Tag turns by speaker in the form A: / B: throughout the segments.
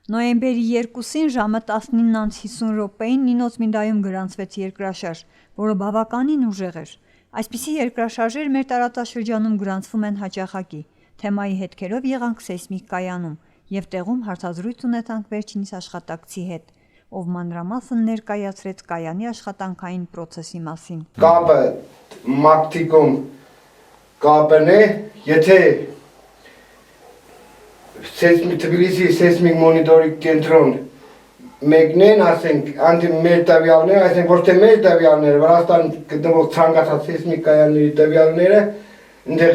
A: Նոյեմբերի 2-ին ժամը 19:50 Նինոց-Մինդայում գրանցվեց երկրաշարժ, որը բավականին ուժեղ էր։ Այսպիսի երկրաշարժեր մեր տարածաշրջանում գրանցվում են հաճախակի։ Թեմայի հետքերով եղանք սեյսմիկ կայանում և տեղում հարցազրույց ունեցանք վերջինիս աշխատակցի հետ, ով մանրամասն ներկայացրեց կայանի աշխատանքային պրոցեսի մասին։
B: Կապը մակտիկում կապն է, եթե Թբիլիսի սեյսմիկ մոնիտորինգ կենտրոն մեկնեն, ասենք, մեր տվյալները, այսինքն ոչ թե մեր տվյալները, Վրաստանում գտնվող ցանկացած սեյսմիկ կայանների տվյալները, այնտեղ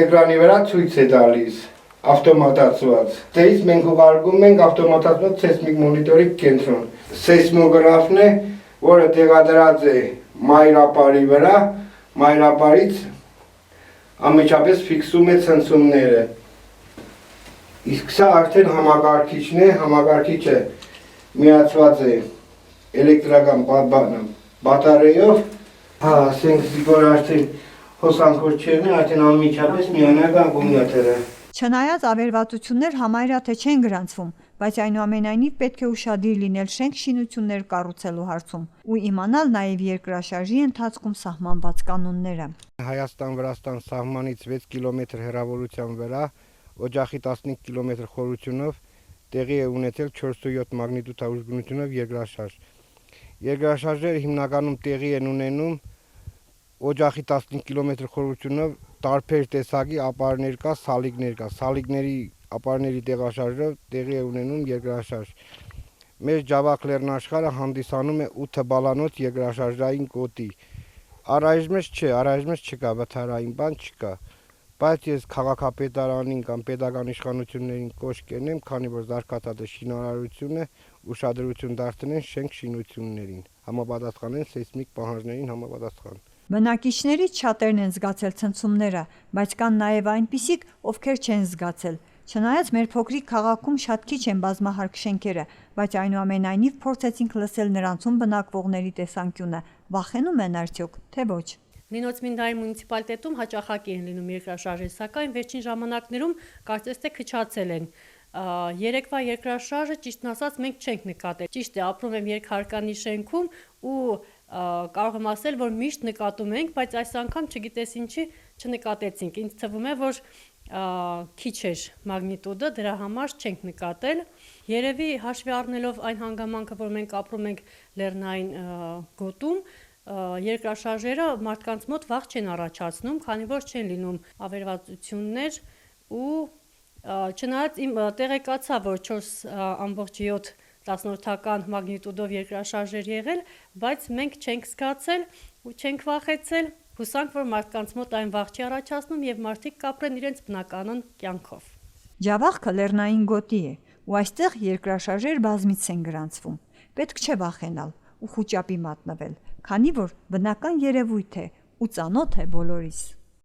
B: էկրանի վրա ցույց է տալիս ավտոմատացված։ Դից մենք ուղարկում ենք ավտոմատացված սեյսմիկ մոնիտորինգ կենտրոն։ Սեյսմոգրաֆն է, որը տեղադրած է մայրապարի վրա, մայրապարից անմիջապես ֆիքսում է ցնցումները։ Իսկ սա արդեն համակարգիչն է, համակարգիչը միացված է էլեկտրական բատարեյով, ասենք որ արդեն հոսանքորչերն է, արդեն անմիջապես միանալ ակումուլյատորը։
A: Չնայած ավերվածություններ համարյա թե չեն գրանցվում, բայց այնուամենայնիվ պետք է ուշադիր լինել շենք-շինություններ կառուցելու հարցում ու իմանալ նաև երկրաշարժի ընթացքում սահմանված կանոնները։
B: Հայաստան-Վրաստան սահմանից 6 կիլոմետր հեռավորության վրա օջախի 15 կիլոմետր խորությունով տեղի է ունեցել 4.7 մագնիտուդ ուժգնությունով երկրաշարժ։ Երկրաշարժերը հիմնականում տեղի են ունենում օջախի 15 կիլոմետր խորությունով տարբեր տեսակի ապարներ կա, սալիկներ կա։ Սալիկների ապարների տեղաշարժով տեղի է ունենում երկրաշարժ։ Մեր Ջավախ լեռնաշխարհը հանդիսանում է 8 բալանոց երկրաշարժային գոտի։ Առայժմ չկա վթարային բան չկա։ Բայց ես քաղաքապետարանին կամ պետական իշխանություններին կոչ կենեմ, քանի որ զարգացած է շինարարությունը, ուշադրություն դարձնեն շենք շինություններին, համապատասխանեն սեյսմիկ պահանջներին համապատասխան։
A: Բնակիչներից շատերն են զգացել ցնցումները, բայց կան նաև այնպիսիք, ովքեր չեն զգացել։ Չնայած մեր փոքրիկ քաղաքում շատ քիչ են բազմահարկ շենքերը, բայց այնուամենայնիվ փորձեցինք լսել նրանցում բնակվողների տեսանկյունը, վախենում են արդյոք, թե ոչ։
C: Նինոց-Մինդայի մունիցիպալիտետում հաճախակի են լինում երկրաշարժեր, սակայն վերջին ժամանակներում կարծես թե քչացել են։ Երեկվա երկրաշարժը ճիշտն ասած մենք չենք նկատել։ Ճիշտ է, ապրում եմ երկհարկանի շենքում ու կարող եմ ասել, որ միշտ նկատում ենք, բայց այս անգամ չգիտես ինչի չնկատեցինք։ Ինձ թվում է, որ քիչ էր մագնիտուդը, դրա համար չենք նկատել։ Երևի հաշվի առնելով այն հանգամանքը, որ մենք ապրում ենք լեռնային գոտում, երկրաշարժերը մարդկանց մոտ վախ չեն առաջացնում, քանի որ չեն լինում ավերվածություններ ու չնայած իմ տեղեկացա, որ 4.7 մագնիտուդով երկրաշարժեր եղել, բայց մենք չենք զգացել ու չենք վախեցել, հուսանք, որ մարդկանց մոտ այն վախ չի առաջացնում և մարդիկ կապրեն իրենց բնականոն կյանքով։
A: Ջավախքը լեռնային գոտի է ու այստեղ երկրաշարժեր բազմիցս են գրանցվում։ Պետք չէ վախենալ ու խուճապի մատնվել, քանի որ բնական երևույթ է ու ծանոթ է բոլորիս։